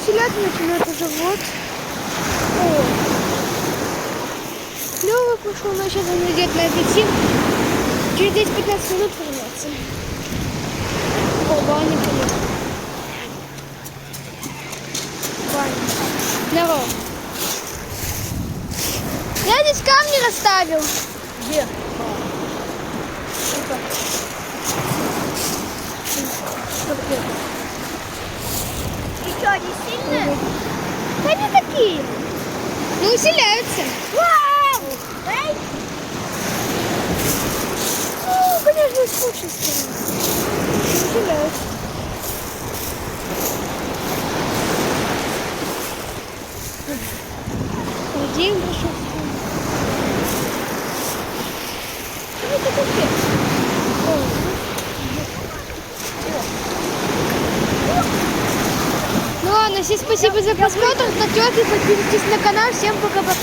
усилять начинает уже вот. О. Клёво пошел, но сейчас он идет на апельсин. Через 10-15 минут вернется. О, Ваня приехал. Ваня. Здорово. Я здесь камни расставил. Где? И что, они сильные? Да они такие. Ну, усиляются. Вау! Эй! Ну, конечно, скучно. Усиляются. Один пришел. Это капец. Ну ладно, всем спасибо за просмотр, ставьте, подписывайтесь на канал, всем пока-пока.